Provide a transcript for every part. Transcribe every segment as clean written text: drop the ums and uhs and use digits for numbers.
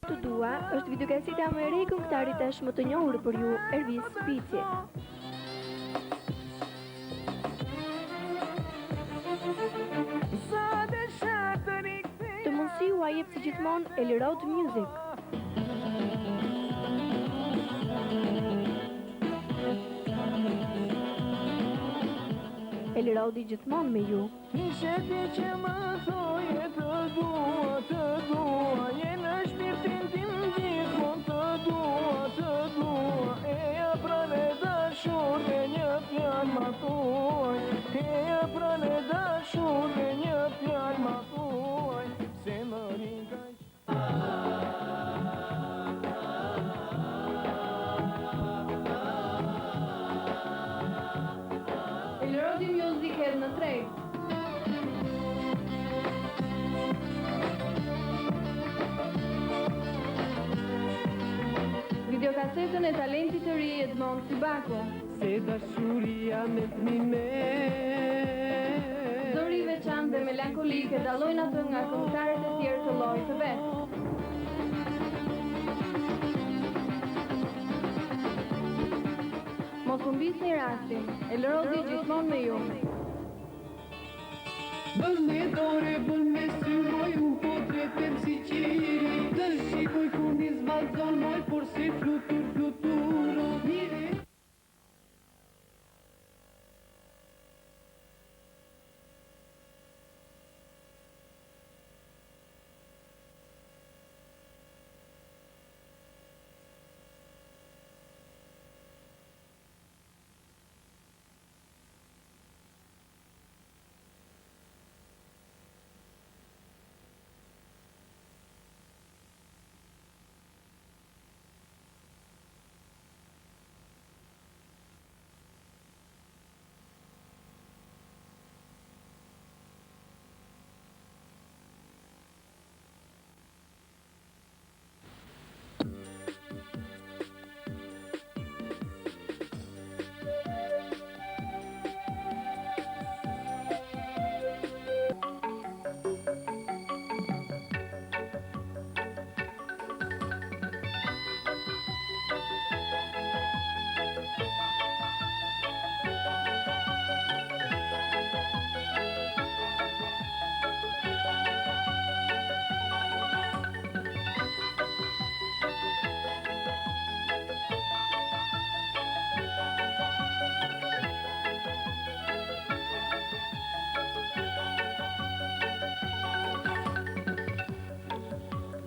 Të dua është videokaseta më e re e këngëtarit tashmë të njohur për ju, Elvis Pici. Të mundësi u jep si gjithmonë Elroad Music. Elroadi gjithmonë me ju. Ishe ti që më thoje të dua, jenë shpirtin tim gjithmonë të dua, eja pranë dashur dhe një fjalë ma thuaj, eja pranë dashur dhe një fjalë ma thuaj, se më rinka Elroadi Music hedh në treg. Videokasetën e talentit të ri Edmond Sibako. se dashuria me t'mime. Zori i veçantë dhe melankolike dallojnë atë nga këngëtarët e tjerë të llojit të vet. Mos humbisni rastin, Elroadi gjithmonë me ju. Bën me dore, bën me sy, moj u po tretem si qiri, të shikoj ku mi zbazon, moj por si flutur, mire.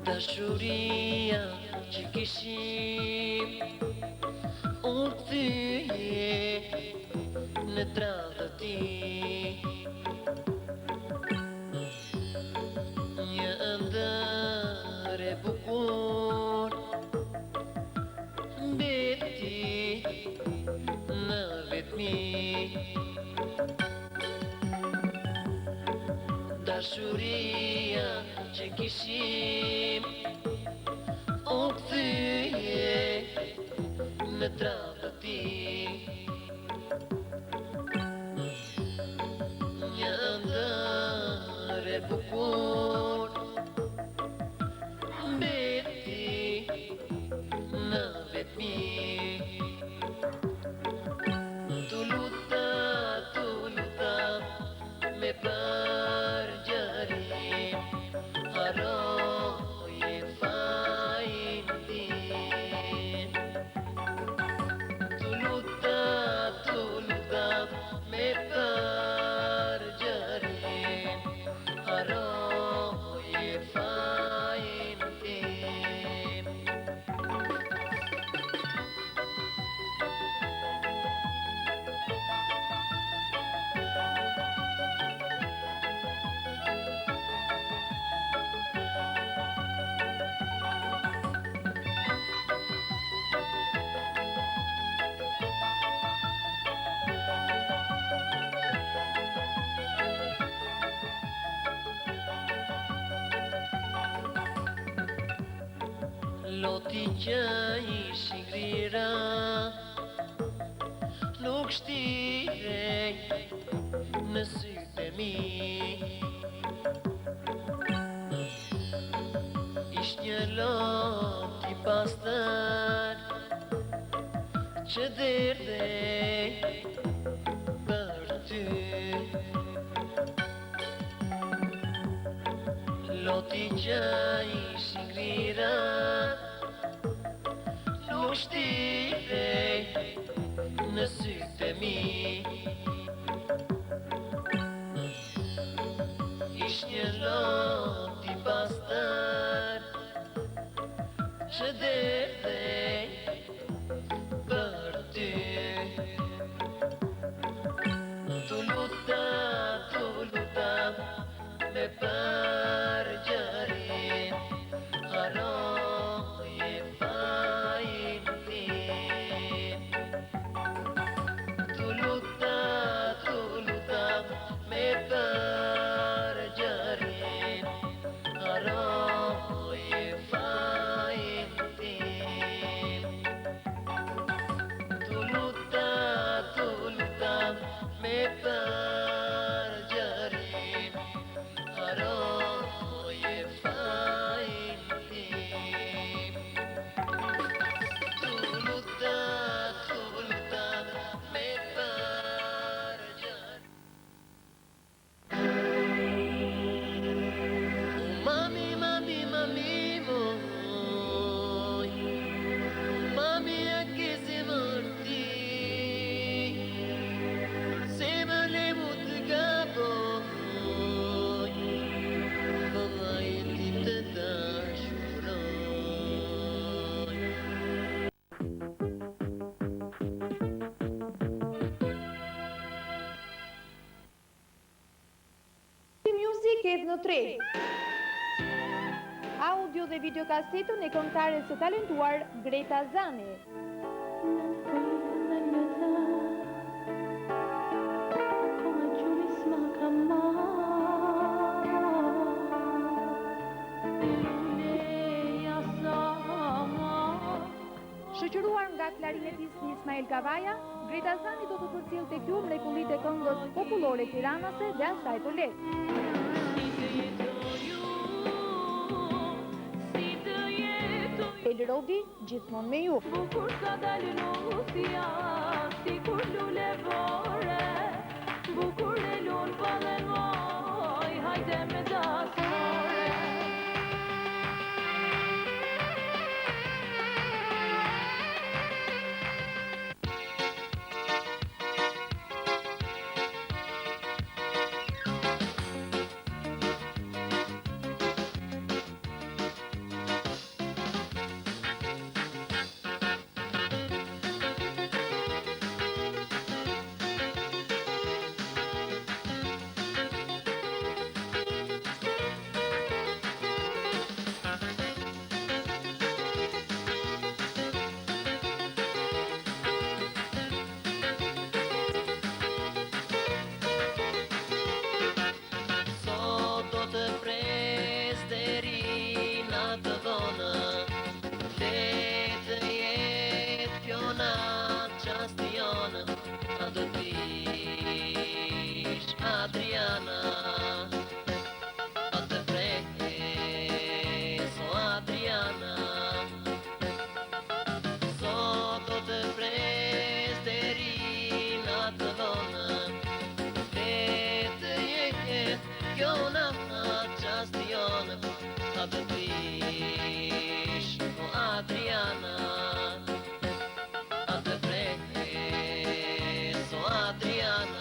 Dashuria që kishim u kthye në tradhti, një ëndër e bukur mbeti në vetmi. Dashuria që kishim u kthye në tradhti, një ëndër e bukur mbeti në vetmi. Tu luta me përgjërim, haroje fajin tim. Tu luta me përgjërim, haroje fajin tim. Loti që ishi ngrira nuk shtirej në sytë e mi. Ish një lot që derdhej për ty. Loti që ishi ngrira, nuk shtirej në sytë e mi. Ish një lot i pastër që derdhej për ty. Tu luta me përgjërim, haroje fajin tim. Tu luta me përgjërim, haroje fajin tim. Tu luta me përgjërim, haroje fajin tim. Tu luta me përgjërim. Mami, moj, mami a che si morti, se me le mut gaboj, mama e ti të dashuroj. Music Ethno 3. Audio dhe videokasetën e këngëtares së talentuar Greta Zani. Shoqëruar nga klarinetisti Ismail Kavaja, Greta Zani do të përcjellte këtu mrekullitë e këngës popullore tiranase dhe asaj të lehtë. Elrodi, gjithmonë me ju. Bukur sa dalin usja, si kur lule vore, bukur e lun palen moj, hajde me dasore. Adriana, atë preso Adriana, sot do të pres deri në atë vonë, le të jetë kjo natë çastion, atë prish o Adriana, atë preso Adriana.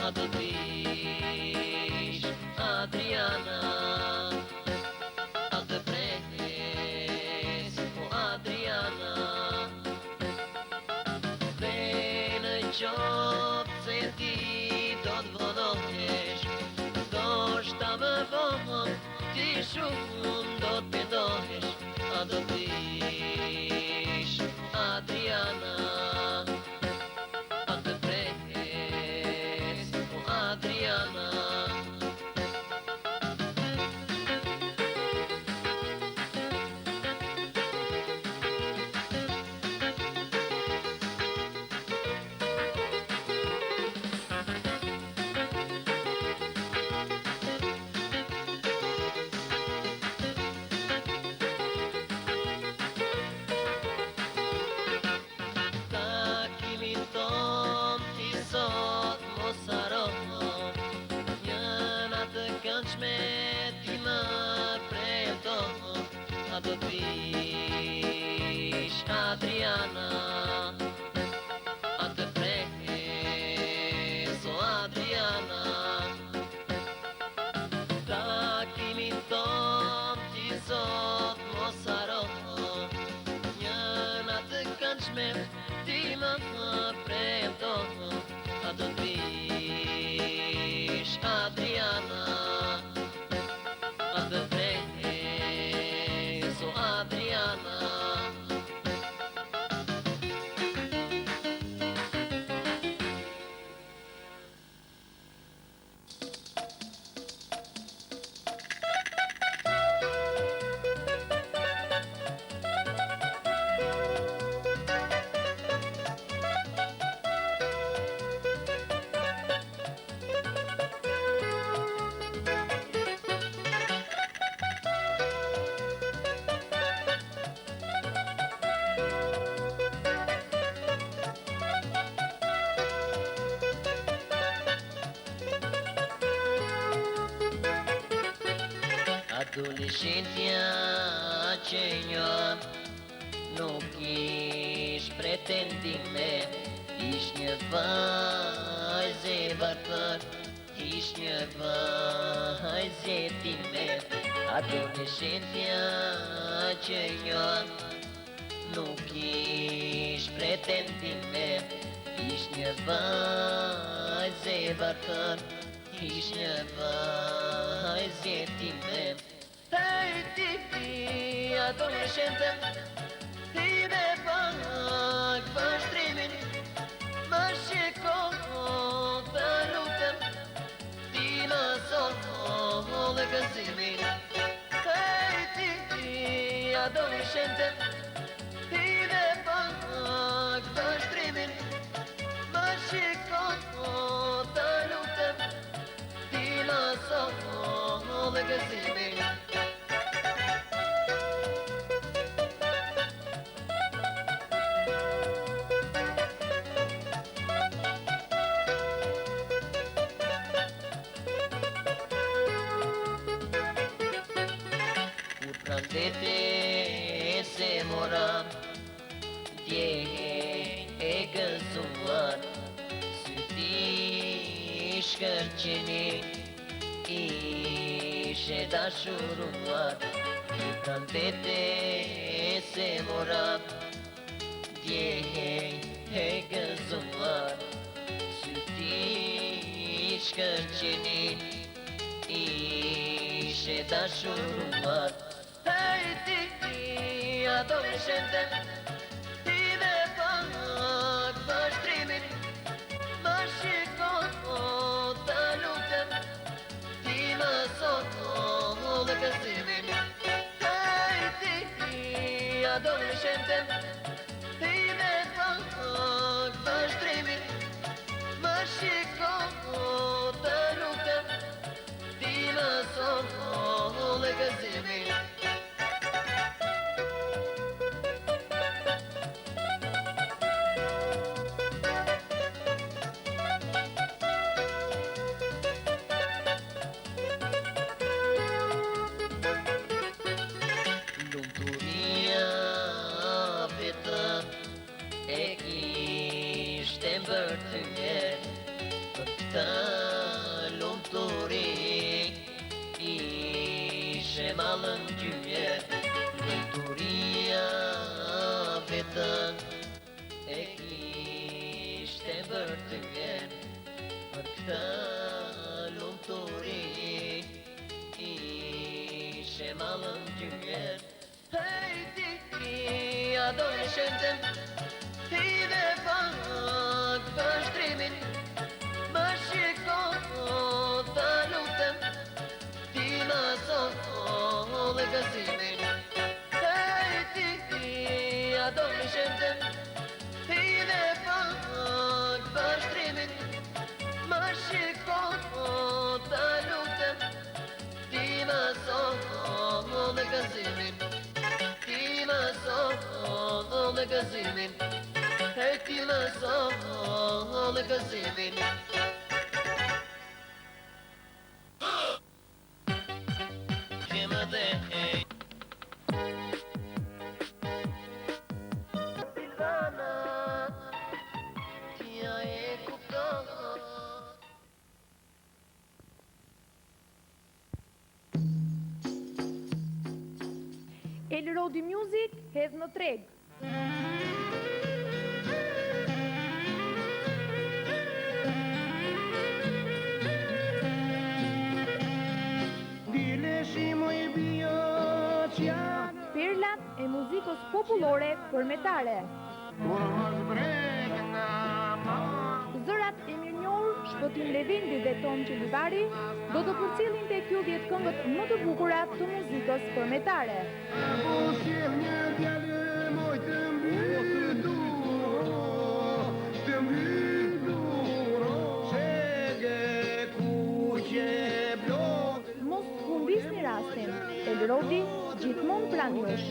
A do t'vish Adriana, a të pres o Adriana, dhe në qopë se ti do t'vonohesh, do shta më vonë ti shumë do t'pendohesh. Adriana, atë pres, o Adriana. A do t'vish Adriana, a të pres, o Adriana. Takimin ton ti sot mos haro, njëna të këndshme ti më premto. A do t'vish Adriana, a të pres, o Adriana. Adolescentja që njën nuk ish pretendime, ish një vajzë e varfër, ish një vajzë e time. Adolescentja që njën nuk ish pretendime, ish një vajzë e varfër, ish një vajzë e time. Hej ti, adolescente, ti me pak vështrimin, më shiko të lutem, ti më soho dhe gëzimin. Hej ti, adolescente, ti me pak vështrimin, më shiko të lutem, ti më soho dhe gëzimin. Prandete se mora, dje e gëzuar, sy ti shkërqeni, ishe dashuruar. Prandete se mora, dje e gëzuar, sy ti shkërqeni, ishe dashuruar. Hej ti, adolescente, ti me pak vështrimin, më shiko të lutem, ti më soho dhe gëzimin. Hej ti, adolescente, ti me pak vështrimin, më shiko të lutem, ti më soho dhe gëzimin. Për të njerë, për këta lumëturi, ishe malën gjymjer. Lumëturia vetën e kishte për të njerë, për këta lumëturi, ishe malën gjymjer. Hej ti, adolescente, ti gëzimin e ti më zonë gëzimin që më dhe Silvana Tia e kupton Elrodi Music hedh në treg. Perlat e muzikës popullore përmetare. Zërat e mirënjohur Shpëtim Levindi dhe Tom Qelibari do të përcjellin tek ju 10 këngët më të bukura të muzikës përmetare. Mos humbisni rastin. Elrodi gjithmonë pranë jush.